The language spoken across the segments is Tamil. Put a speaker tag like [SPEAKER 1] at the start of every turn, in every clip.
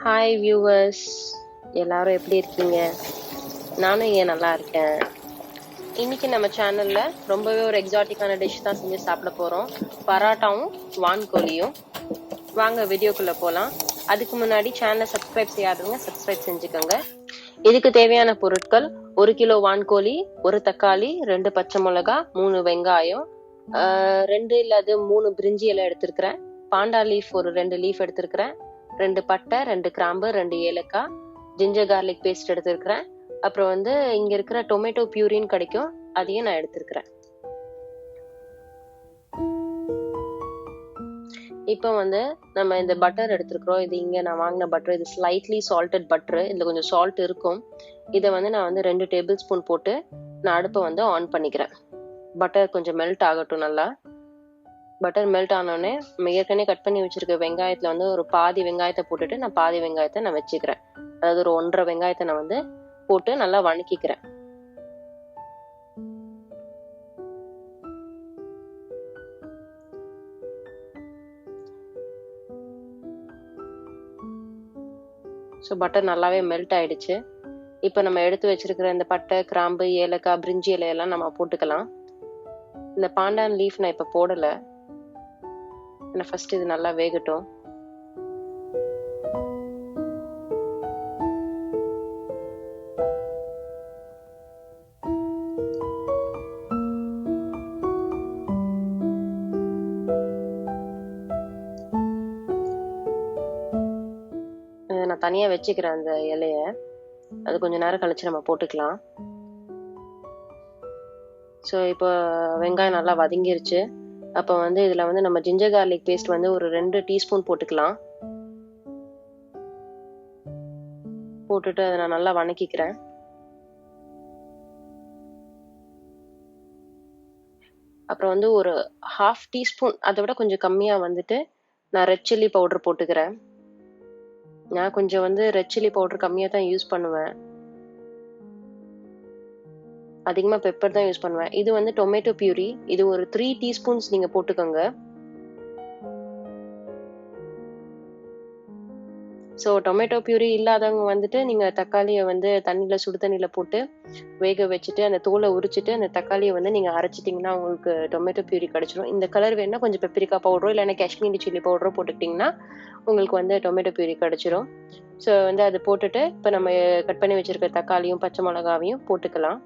[SPEAKER 1] ஹாய் வியூவர்ஸ், எல்லாரும் எப்படி இருக்கீங்க? நானும் இங்கே நல்லா இருக்கேன். இன்னைக்கு நம்ம சேனல்ல ரொம்பவே ஒரு எக்ஸாட்டிக்கான டிஷ் தான் செஞ்சு சாப்பிட போறோம். பரோட்டாவும் வான்கோழியும். வாங்க வீடியோக்குள்ள போலாம். அதுக்கு முன்னாடி சேனலை சப்ஸ்கிரைப் செய்யாதவங்க சப்ஸ்கிரைப் செஞ்சுக்கோங்க. இதுக்கு தேவையான பொருட்கள்: 1 கிலோ வான்கோழி, 1 தக்காளி, 2 பச்சை மிளகாய், 3 வெங்காயம், 2 இல்லது 3 பிரிஞ்சி இலை எடுத்திருக்கிறேன். பாண்டா லீஃப் ஒரு 2 லீஃப் எடுத்திருக்கிறேன். 2 பட்டை, 2 கிராம்பு, 2 ஏலக்காய், ஜிஞ்சர் கார்லிக் பேஸ்ட் எடுத்திருக்கிறேன். அப்புறம் இங்க இருக்கிற டொமேட்டோ பியூரின்னு கிடைக்கும், அதையும் நான் எடுத்திருக்கிறேன். இப்போ நம்ம இந்த பட்டர் எடுத்துருக்கிறோம். இது இங்கே நான் வாங்கின பட்டர். இது ஸ்லைட்லி சால்டட் பட்டர். இதில் கொஞ்சம் சால்ட் இருக்கும். இதை நான் 2 டேபிள் ஸ்பூன் போட்டு நான் அடுப்பை ஆன் பண்ணிக்கிறேன். பட்டர் கொஞ்சம் மெல்ட் ஆகட்டும். நல்லா பட்டர் மெல்ட் ஆனோடனே நம்ம ஏற்கனவே கட் பண்ணி வச்சிருக்க வெங்காயத்தில் ஒரு பாதி வெங்காயத்தை போட்டுட்டு நான் பாதி வெங்காயத்தை நான் வச்சுக்கிறேன். அதாவது ஒரு 1.5 வெங்காயத்தை நான் போட்டு நல்லா வணக்கிக்கிறேன். ஸோ பட்டர் நல்லாவே மெல்ட் ஆயிடுச்சு. இப்போ நம்ம எடுத்து வச்சிருக்கிற இந்த பட்டை, கிராம்பு, ஏலக்காய், பிரிஞ்சி இலையெல்லாம் நம்ம போட்டுக்கலாம். இந்த பாண்டான் லீஃப் நான் இப்போ போடலை. ஃபர்ஸ்ட் இது நல்லா வேகட்டும். நான் தனியா வச்சுக்கிறேன் அந்த இலைய. அது கொஞ்ச நேரம் கழிச்சு நம்ம போட்டுக்கலாம். ஸோ இப்போ வெங்காயம் நல்லா வதங்கிருச்சு. அப்போ இதுல நம்ம ஜிஞ்சர் கார்லிக் பேஸ்ட் ஒரு 2 டீஸ்பூன் போட்டுக்கலாம். போட்டுட்டு அதை நான் நல்லா வணக்கிக்கிறேன். அப்புறம் ஒரு 1/2 டீஸ்பூன், அதை விட கொஞ்சம் கம்மியா நான் ரெட் சில்லி பவுடர் போட்டுக்கிறேன். நான் கொஞ்சம் ரெட் சில்லி பவுடர் கம்மியா தான் யூஸ் பண்ணுவேன். அதிகமா பெப்பர் தான் யூஸ் பண்ணுவேன். இது டொமேட்டோ பியூரி. இது ஒரு 3 டீஸ்பூன்ஸ் நீங்க போட்டுக்கோங்க. ஸோ டொமேட்டோ பியூரி இல்லாதவங்க நீங்க தக்காளியை தண்ணியில சுடு தண்ணியில போட்டு வேக வச்சுட்டு அந்த தோலை உரிச்சிட்டு அந்த தக்காளியை நீங்க அரைச்சிட்டிங்கன்னா உங்களுக்கு டொமேட்டோ பியூரி கிடைச்சிடும். இந்த கலர் வேணா கொஞ்சம் பெப்பரிக்கா பவுடரோ இல்லைன்னா காஷ்மீரி சில்லி பவுடரோ போட்டுக்கிட்டிங்கன்னா உங்களுக்கு டொமேட்டோ பியூரி கிடைச்சிடும். ஸோ அது போட்டுட்டு இப்போ நம்ம கட் பண்ணி வச்சிருக்க தக்காளியும் பச்சை மிளகாவையும் போட்டுக்கலாம்.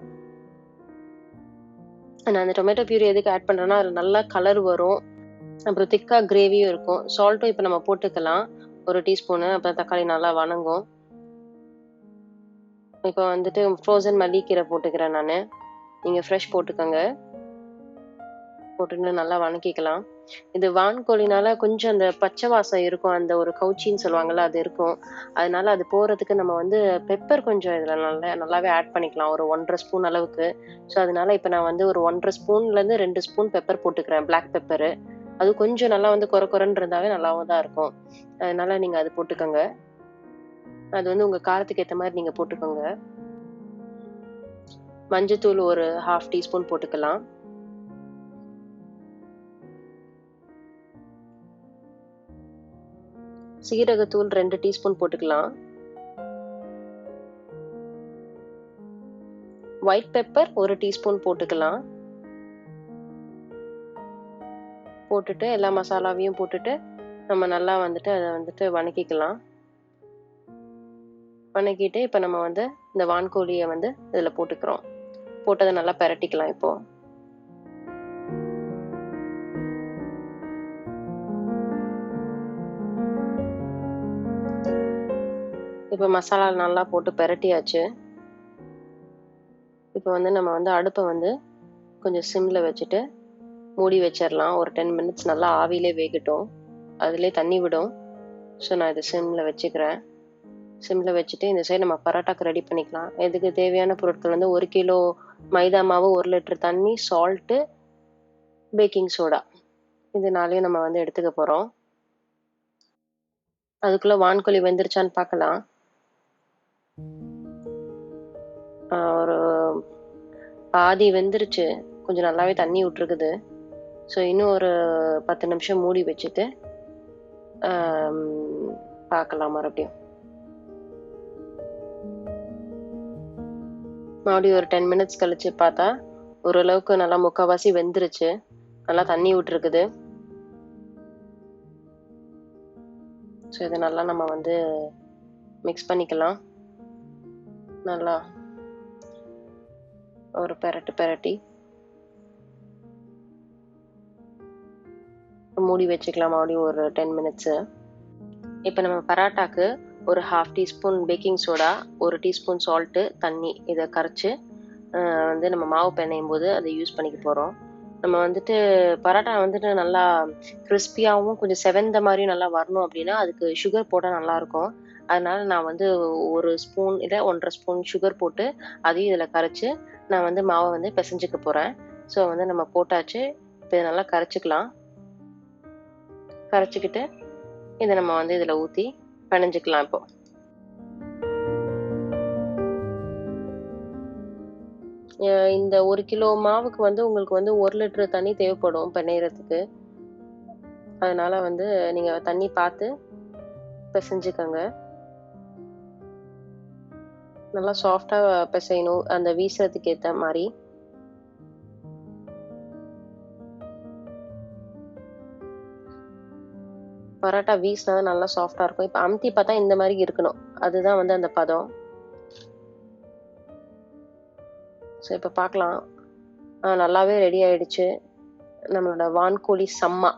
[SPEAKER 1] நான் அந்த டொமேட்டோ பியூரி எதுக்கு ஆட் பண்றேன்னா அதில் நல்லா கலர் வரும், அப்புறம் திக்கா கிரேவியும் இருக்கும். சால்ட்டும் இப்போ நம்ம போட்டுக்கலாம் 1 டீஸ்பூனு. அப்புறம் தக்காளி நல்லா வணங்கும். இப்போ ஃப்ரோசன் மல்லிக்கீரை போட்டுக்கிறேன் நான். நீங்கள் ஃப்ரெஷ் போட்டுக்கோங்க. போட்டுட்டு நல்லா வணக்கிக்கலாம். இது வான்கோழினால கொஞ்சம் அந்த பச்சை வாசம் இருக்கும், அந்த ஒரு கவுச்சின்னு சொல்லுவாங்கல்ல, அது இருக்கும். அதனால அது போறதுக்கு நம்ம பெப்பர் கொஞ்சம் இதில் நல்லாவே ஆட் பண்ணிக்கலாம், ஒரு 1.5 ஸ்பூன் அளவுக்கு. ஸோ அதனால இப்போ நான் ஒரு 1.5 ஸ்பூன்லேருந்து 2 ஸ்பூன் பெப்பர் போட்டுக்கிறேன், பிளாக் பெப்பரு. அது கொஞ்சம் நல்லா கொரன்னு இருந்தாவே நல்லாவும் தான் இருக்கும். அதனால நீங்கள் அது போட்டுக்கோங்க. அது உங்கள் காரத்துக்கு ஏற்ற மாதிரி நீங்கள் போட்டுக்கோங்க. மஞ்சத்தூள் ஒரு 1/2 டீஸ்பூன் போட்டுக்கலாம். சீரகத்தூள் 2 டீஸ்பூன் போட்டுக்கலாம். ஒயிட் பெப்பர் 1 டீஸ்பூன் போட்டுக்கலாம். போட்டுட்டு எல்லா மசாலாவையும் போட்டுட்டு நம்ம நல்லா அதை வணக்கிக்கலாம். வணக்கிட்டு இப்போ நம்ம இந்த வான்கோழியை இதில் போட்டுக்கிறோம். போட்டதை நல்லா பிரட்டிக்கலாம். இப்போ மசாலா நல்லா போட்டு பிரட்டியாச்சு. இப்போ நம்ம அடுப்பை கொஞ்சம் சிம்ல வச்சுட்டு மூடி வச்சிடலாம். ஒரு 10 மினிட்ஸ் நல்லா ஆவிலே வேகட்டும். அதிலே தண்ணி விடும். ஸோ நான் இதை சிம்ல வச்சுக்கிறேன். சிம்ல வச்சுட்டு இந்த சைடு நம்ம பரோட்டாக்கு ரெடி பண்ணிக்கலாம். இதுக்கு தேவையான பொருட்கள் 1 கிலோ மைதா மாவு, 1 லிட்டர் தண்ணி, சால்ட்டு, பேக்கிங் சோடா. இது நாளையும் நம்ம எடுத்துக்க போகிறோம். அதுக்குள்ளே வான்கோழி வெந்துருச்சான்னு பார்க்கலாம். ஒரு பாதி வெந்துருச்சு, கொஞ்சம் நல்லாவே தண்ணி விட்டுருக்குது. ஸோ இன்னும் ஒரு 10 நிமிஷம் மூடி வச்சுட்டு பார்க்கலாம் மறுபடியும். மறுபடியும் ஒரு 10 மினிட்ஸ் கழிச்சு பார்த்தா ஓரளவுக்கு நல்லா முக்கால்வாசி வெந்துருச்சு. நல்லா தண்ணி விட்டுருக்குது. ஸோ இதை நல்லா நம்ம வந்து மிக்ஸ் பண்ணிக்கலாம். நல்லா ஒரு பெரட்டி மூடி வச்சுக்கலாம் மறுபடியும் ஒரு 10 மினிட்ஸு. இப்போ நம்ம பராட்டாக்கு ஒரு 1/2 teaspoon baking soda, 1 teaspoon salt, தண்ணி இதை கரைச்சி வந்து நம்ம மாவு பிணையும் போது அதை யூஸ் பண்ணிக்க போகிறோம். நம்ம வந்துட்டு பரோட்டா வந்துட்டு நல்லா கிறிஸ்பியாகவும் கொஞ்சம் செவந்த மாதிரியும் நல்லா வரணும் அப்படின்னா அதுக்கு சுகர் போட்டால் நல்லாயிருக்கும். அதனால நான் வந்து 1 ஸ்பூன் இல்லை 1.5 ஸ்பூன் சுகர் போட்டு அதையும் இதில் கரைச்சி நான் வந்து மாவை வந்து பிசைஞ்சிக்க போகிறேன். ஸோ வந்து நம்ம போட்டாச்சு. இப்போ இதை நல்லா கரைச்சிக்கிட்டு இதை நம்ம வந்து இதில் ஊற்றி பிணைஞ்சிக்கலாம். இப்போ இந்த 1 கிலோ மாவுக்கு வந்து உங்களுக்கு வந்து 1 லிட்டர் தண்ணி தேவைப்படும் பிணையறதுக்கு. அதனால வந்து நீங்கள் தண்ணி பார்த்து பிசைஞ்சுக்கோங்க. நல்லா சாஃப்டாக பிசையணும், அந்த வீசுறதுக்கு ஏற்ற மாதிரி. பரோட்டா வீசினா நல்லா சாஃப்டாக இருக்கும். இப்போ அமுத்தி பார்த்தா இந்த மாதிரி இருக்கணும், அதுதான் வந்து அந்த பதம். ஸோ இப்போ பார்க்கலாம். நல்லாவே ரெடி ஆயிடுச்சு நம்மளோட வான்கோழி சம்மா.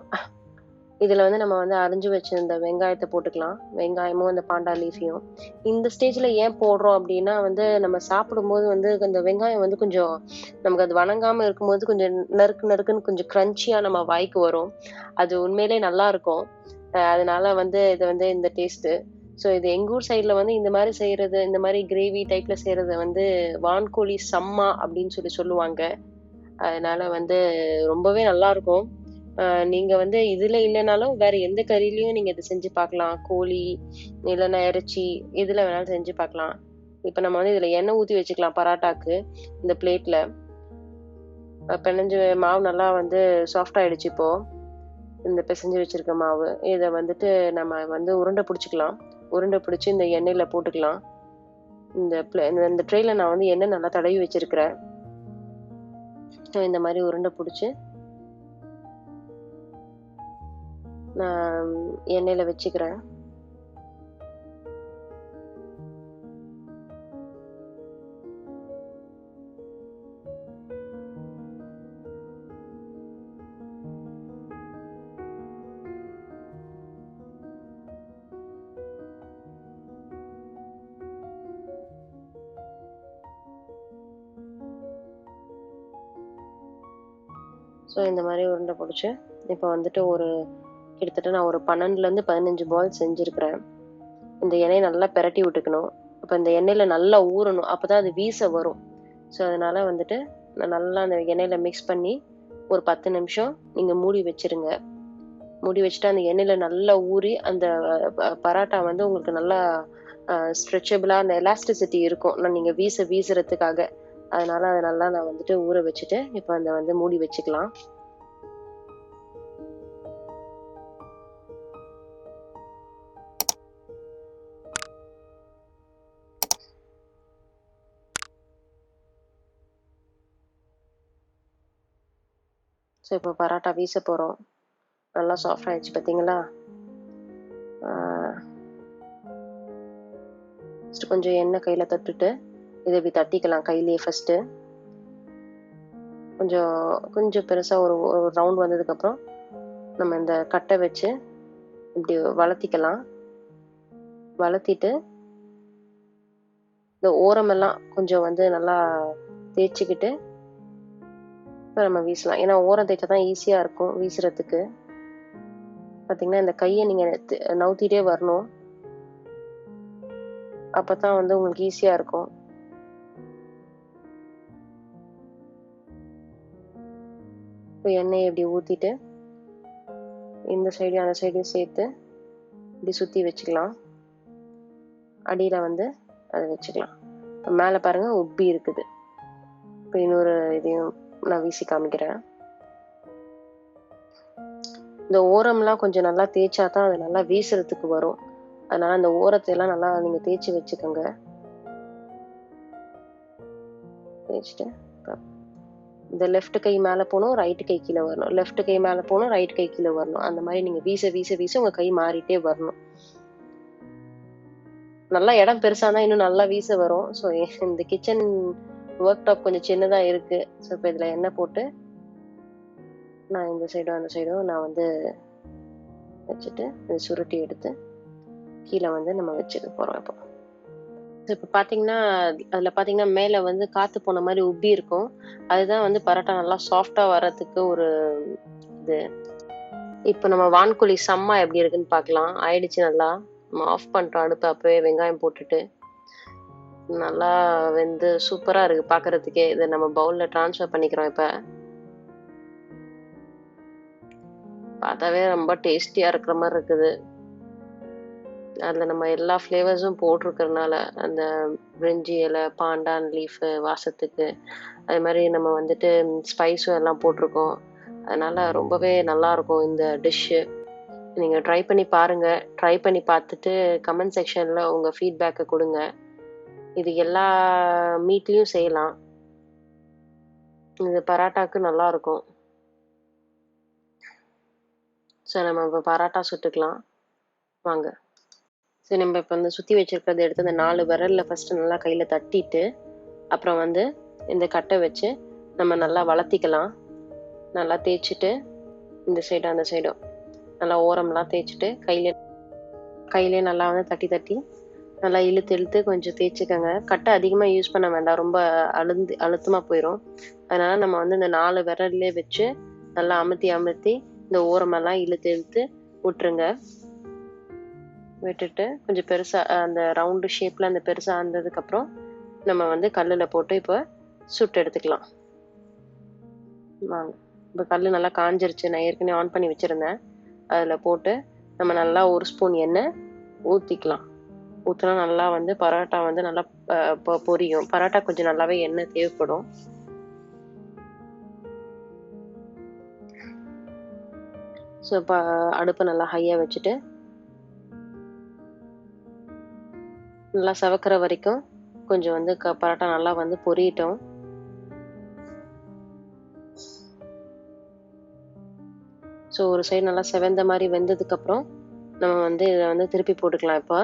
[SPEAKER 1] இதில் வந்து நம்ம வந்து அரிஞ்சு வச்சிருந்த வெங்காயத்தை போட்டுக்கலாம். வெங்காயமும் அந்த பாண்டா லீஃபையும் இந்த ஸ்டேஜில் ஏன் போடுறோம் அப்படின்னா வந்து நம்ம சாப்பிடும்போது வந்து அந்த வெங்காயம் வந்து கொஞ்சம் நமக்கு அது வணங்காமல் இருக்கும்போது கொஞ்சம் நறுக்குன்னு கொஞ்சம் க்ரன்ச்சியாக நம்ம வாய்க்கு வரும். அது உண்மையிலே நல்லா இருக்கும். அதனால வந்து இது வந்து இந்த டேஸ்ட்டு. ஸோ இது எங்கள் ஊர் சைடில் வந்து இந்த மாதிரி செய்கிறது, இந்த மாதிரி கிரேவி டைப்பில் செய்கிறத வந்து வான்கோழி சம்மா அப்படின்னு சொல்லுவாங்க. அதனால வந்து ரொம்பவே நல்லாயிருக்கும். நீங்கள் வந்து இதில் இல்லைனாலும் வேறு எந்த கறிலையும் நீங்கள் இதை செஞ்சு பார்க்கலாம். கோழி இல்லைன்னா இறைச்சி இதில் வேணாலும் செஞ்சு பார்க்கலாம். இப்போ நம்ம வந்து இதில் எண்ணெய் ஊற்றி வச்சுக்கலாம் பராட்டாக்கு. இந்த பிளேட்டில் பிணைஞ்சு மாவு நல்லா வந்து சாஃப்டாகிடுச்சு. இப்போது இந்த பிசைஞ்சு வச்சுருக்க மாவு இதை வந்துட்டு நம்ம வந்து உருண்டை பிடிச்சிக்கலாம். உருண்டை பிடிச்சி இந்த எண்ணெயில் போட்டுக்கலாம். இந்த ட்ரேயில் நான் வந்து எண்ணெய் நல்லா தடவி வச்சுருக்கிறேன். இந்த மாதிரி உருண்டை பிடிச்சி நான் எண்ணெயில் வச்சுக்கிறேன். ஸோ இந்த மாதிரி உருண்டை பிடிச்சி இப்போ வந்துட்டு கிட்டத்தட்ட நான் ஒரு 12லேருந்து 15 பால் செஞ்சுருக்கிறேன். இந்த எண்ணெயை நல்லா பெரட்டி விட்டுக்கணும். இப்போ இந்த எண்ணெயில் நல்லா ஊறணும், அப்போ தான் அது வீச வரும். ஸோ அதனால் வந்துட்டு நான் நல்லா அந்த எண்ணெயில் மிக்ஸ் பண்ணி ஒரு 10 நிமிஷம் நீங்கள் மூடி வச்சுருங்க. மூடி வச்சுட்டு அந்த எண்ணெயில் நல்லா ஊறி அந்த பராட்டா வந்து உங்களுக்கு நல்லா ஸ்ட்ரெச்சபிளாக அந்த எலாஸ்டிசிட்டி இருக்கும் நீங்கள் வீசுறதுக்காக. அதனால் அதை நல்லா நான் வந்துட்டு ஊற வச்சுட்டு இப்போ அந்த வந்து மூடி வச்சுக்கலாம். ஸோ இப்போ பராட்டா வீச போகிறோம். நல்லா சாஃப்ட் ஆகிடுச்சு பார்த்தீங்களா. ஃபஸ்ட்டு கொஞ்சம் எண்ணெய் கையில் தொட்டுட்டு இதை இப்படி தட்டிக்கலாம் கையிலேயே. ஃபஸ்ட்டு கொஞ்சம் பெருசாக ஒரு ரவுண்ட் வந்ததுக்கப்புறம் நம்ம இந்த கட்டை வச்சு இப்படி வளர்த்திக்கலாம். வளர்த்திட்டு இந்த ஓரமெல்லாம் கொஞ்சம் வந்து நல்லா தேய்ச்சிக்கிட்டு இப்போ நம்ம வீசலாம். ஏன்னா ஓரம் தேய்ச்சா தான் ஈஸியாக இருக்கும் வீசுறதுக்கு. பார்த்தீங்கன்னா இந்த கையை நீங்கள் நவுத்திட்டே வரணும், அப்போ தான் வந்து உங்களுக்கு ஈஸியாக இருக்கும். இப்போ எண்ணெயை இப்படி ஊற்றிட்டு இந்த சைடையும் அந்த சைடையும் சேர்த்து இப்படி சுற்றி வச்சுக்கலாம். அடியில் வந்து அதை வச்சுக்கலாம். மேலே பாருங்கள் உப்பி இருக்குது. இப்போ இன்னொரு இதையும் நான் வீசி காமிக்கிறேன். இந்த ஓரம்லாம் கொஞ்சம் நல்லா தேய்ச்சா தான் அது நல்லா வீசுறதுக்கு வரும். அதனால அந்த ஓரத்தையெல்லாம் நல்லா நீங்கள் தேய்ச்சி வச்சுக்கோங்க. தேய்ச்சிட்டு இந்த லெஃப்ட் கை மேலே போகணும், ரைட்டு கை கீழே வரணும், லெஃப்ட் கை மேலே போகணும், ரைட் கை கீழே வரணும். அந்த மாதிரி நீங்கள் வீச வீச வீச உங்கள் கை மாறிட்டே வரணும். நல்லா இடம் பெருசானா இன்னும் நல்லா வீச வரும். ஸோ இந்த கிச்சன் ஒர்க் டாப் கொஞ்சம் சின்னதாக இருக்குது. ஸோ இப்போ இதில் எண்ணெய் போட்டு நான் இந்த சைடும் அந்த சைடும் நான் வந்து வச்சுட்டு இது சுருட்டி எடுத்து கீழே வந்து நம்ம வச்சுக்க போகிறோம். இப்போ பார்த்தீங்கன்னா அதில் பார்த்தீங்கன்னா மேலே வந்து காற்று போன மாதிரி உப்பி இருக்கும். அதுதான் வந்து பரோட்டா நல்லா சாஃப்டாக வர்றதுக்கு ஒரு இது. இப்போ நம்ம வான்கோழி சம்மா எப்படி இருக்குன்னு பார்க்கலாம். ஆயிடுச்சு நல்லா. நம்ம ஆஃப் பண்ணுறோம் அடுப்பு. அப்போவே வெங்காயம் போட்டுட்டு நல்லா வெந்து சூப்பராக இருக்குது பார்க்குறதுக்கே. இதை நம்ம பவுலில் ட்ரான்ஸ்ஃபர் பண்ணிக்கிறோம். இப்போ பார்த்தாவே ரொம்ப டேஸ்டியாக இருக்கிற மாதிரி இருக்குது. அதில் நம்ம எல்லா ஃப்ளேவர்ஸும் போட்டிருக்கிறதுனால அந்த பிரிஞ்சி இலை, பாண்டான் லீஃப் வாசத்துக்கு, அது மாதிரி நம்ம வந்துட்டு ஸ்பைஸும் எல்லாம் போட்டிருக்கோம். அதனால் ரொம்பவே நல்லாயிருக்கும் இந்த டிஷ்ஷு. நீங்கள் ட்ரை பண்ணி பாருங்கள். ட்ரை பண்ணி பார்த்துட்டு கமெண்ட் செக்ஷனில் உங்கள் ஃபீட்பேக்கை கொடுங்க. இது எல்லா மீட்லேயும் செய்யலாம். இது பரோட்டாவுக்கு நல்லாயிருக்கும். ஸோ நம்ம இப்போ பரோட்டா சுட்டுக்கலாம் வாங்க. ஸோ நம்ம இப்போ வந்து சுற்றி வச்சுருக்கிறத எடுத்து அந்த 4 விரலில் ஃபஸ்ட்டு நல்லா கையில் தட்டிட்டு அப்புறம் வந்து இந்த கட்டை வச்சு நம்ம நல்லா வளர்த்திக்கலாம். நல்லா தேய்ச்சிட்டு இந்த சைடும் அந்த சைடும் நல்லா ஓரம்லாம் தேய்ச்சிட்டு கையிலே நல்லா வந்து தட்டி தட்டி நல்லா இழுத்து கொஞ்சம் தேய்ச்சிக்கோங்க. கட்டை அதிகமாக யூஸ் பண்ண வேண்டாம், ரொம்ப அழுத்தமாக போயிடும். அதனால் நம்ம வந்து இந்த 4 விரல்லே வச்சு நல்லா அமுத்தி இந்த ஓரமெல்லாம் இழுத்து விட்டுருங்க. விட்டுட்டு கொஞ்சம் பெருசாக அந்த ரவுண்டு ஷேப்பில் அந்த பெருசாக ஆனதுக்கப்புறம் நம்ம வந்து கல்லில் போட்டு இப்போ சுட்டு எடுத்துக்கலாம் வாங்க. இப்போ கல் நல்லா காஞ்சிருச்சு. நான் ஏற்கனவே ஆன் பண்ணி வச்சுருந்தேன். அதில் போட்டு நம்ம நல்லா 1 ஸ்பூன் எண்ணெய் ஊற்றிக்கலாம். ஊற்றினா நல்லா வந்து பரோட்டா வந்து நல்லா பொரியும். பரோட்டா கொஞ்சம் நல்லாவே எண்ணெய் தேவைப்படும். ஸோ இப்போ அடுப்பை நல்லா ஹையாக வச்சுட்டு நல்லா செவக்கிற வரைக்கும் கொஞ்சம் வந்து பரோட்டா நல்லா வந்து பொரியட்டும். ஸோ ஒரு சைடு நல்லா செவந்த மாதிரி வெந்ததுக்கப்புறம் நம்ம வந்து இதை வந்து திருப்பி போட்டுக்கலாம். இப்போ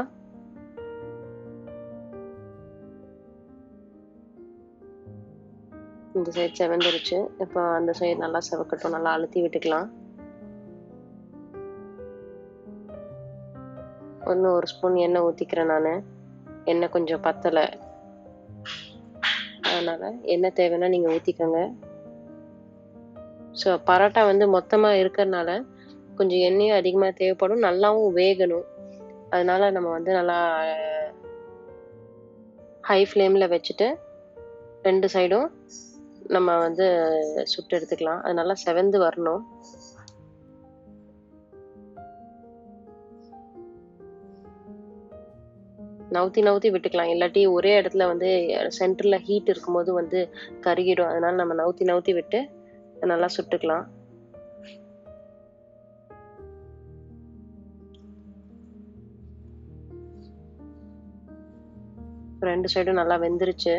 [SPEAKER 1] இந்த சைடு செவந்துருச்சு. இப்போ அந்த சைடு நல்லா செவக்கட்டும். நல்லா அழுத்தி விட்டுக்கலாம். இன்னும் 1 ஸ்பூன் எண்ணெய் ஊற்றிக்கிறேன் நான். எண்ணெய் கொஞ்சம் பத்தலை, அதனால் எண்ணெய் தேவைன்னா நீங்கள் ஊற்றிக்கோங்க. ஸோ பரோட்டா வந்து மொத்தமாக இருக்கிறதுனால கொஞ்சம் எண்ணெயும் அதிகமாக தேவைப்படும். நல்லாவும் வேகணும். அதனால் நம்ம வந்து நல்லா ஹை ஃப்ளேமில் வச்சுட்டு 2 சைடும் நம்ம வந்து சுட்டு எடுத்துக்கலாம். அது நல்லா செவந்து வரணும். நவுத்தி விட்டுக்கலாம். இல்லாட்டி ஒரே இடத்துல வந்து சென்டரில் ஹீட் இருக்கும்போது வந்து கருகிடும். அதனால நம்ம நவுத்தி விட்டு நல்லா சுட்டுக்கலாம். ரெண்டு சைடும் நல்லா வெந்துருச்சு.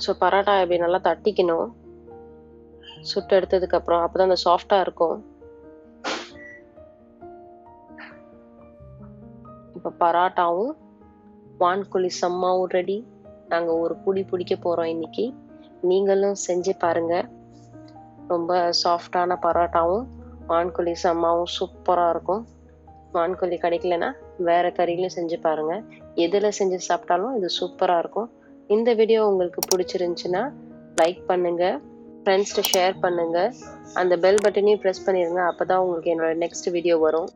[SPEAKER 1] ஸோ பரோட்டா இப்படி நல்லா தட்டிக்கணும் சுட்டு எடுத்ததுக்கு அப்புறம். அப்பதான் அந்த சாஃப்டா இருக்கும். இப்போ பரோட்டாவும் வான்கோழி சம்மாவும் ரெடி. நாங்கள் ஒரு பிடிக்க போகிறோம் இன்னைக்கு. நீங்களும் செஞ்சு பாருங்க. ரொம்ப சாஃப்டான பரோட்டாவும் வான்கோழி சம்மாவும் சூப்பராக இருக்கும். வான்கோழி கிடைக்கலன்னா வேற கறியிலும் செஞ்சு பாருங்க. எதில் செஞ்சு சாப்பிட்டாலும் இது சூப்பராக இருக்கும். இந்த வீடியோ உங்களுக்கு பிடிச்சிருந்துச்சுன்னா லைக் பண்ணுங்க, ஃப்ரெண்ட்ஸ்கிட்ட ஷேர் பண்ணுங்க, அந்த பெல் பட்டனையும் ப்ரெஸ் பண்ணிடுங்க. அப்போ தான் உங்களுக்கு என்னோட நெக்ஸ்ட் வீடியோ வரும்.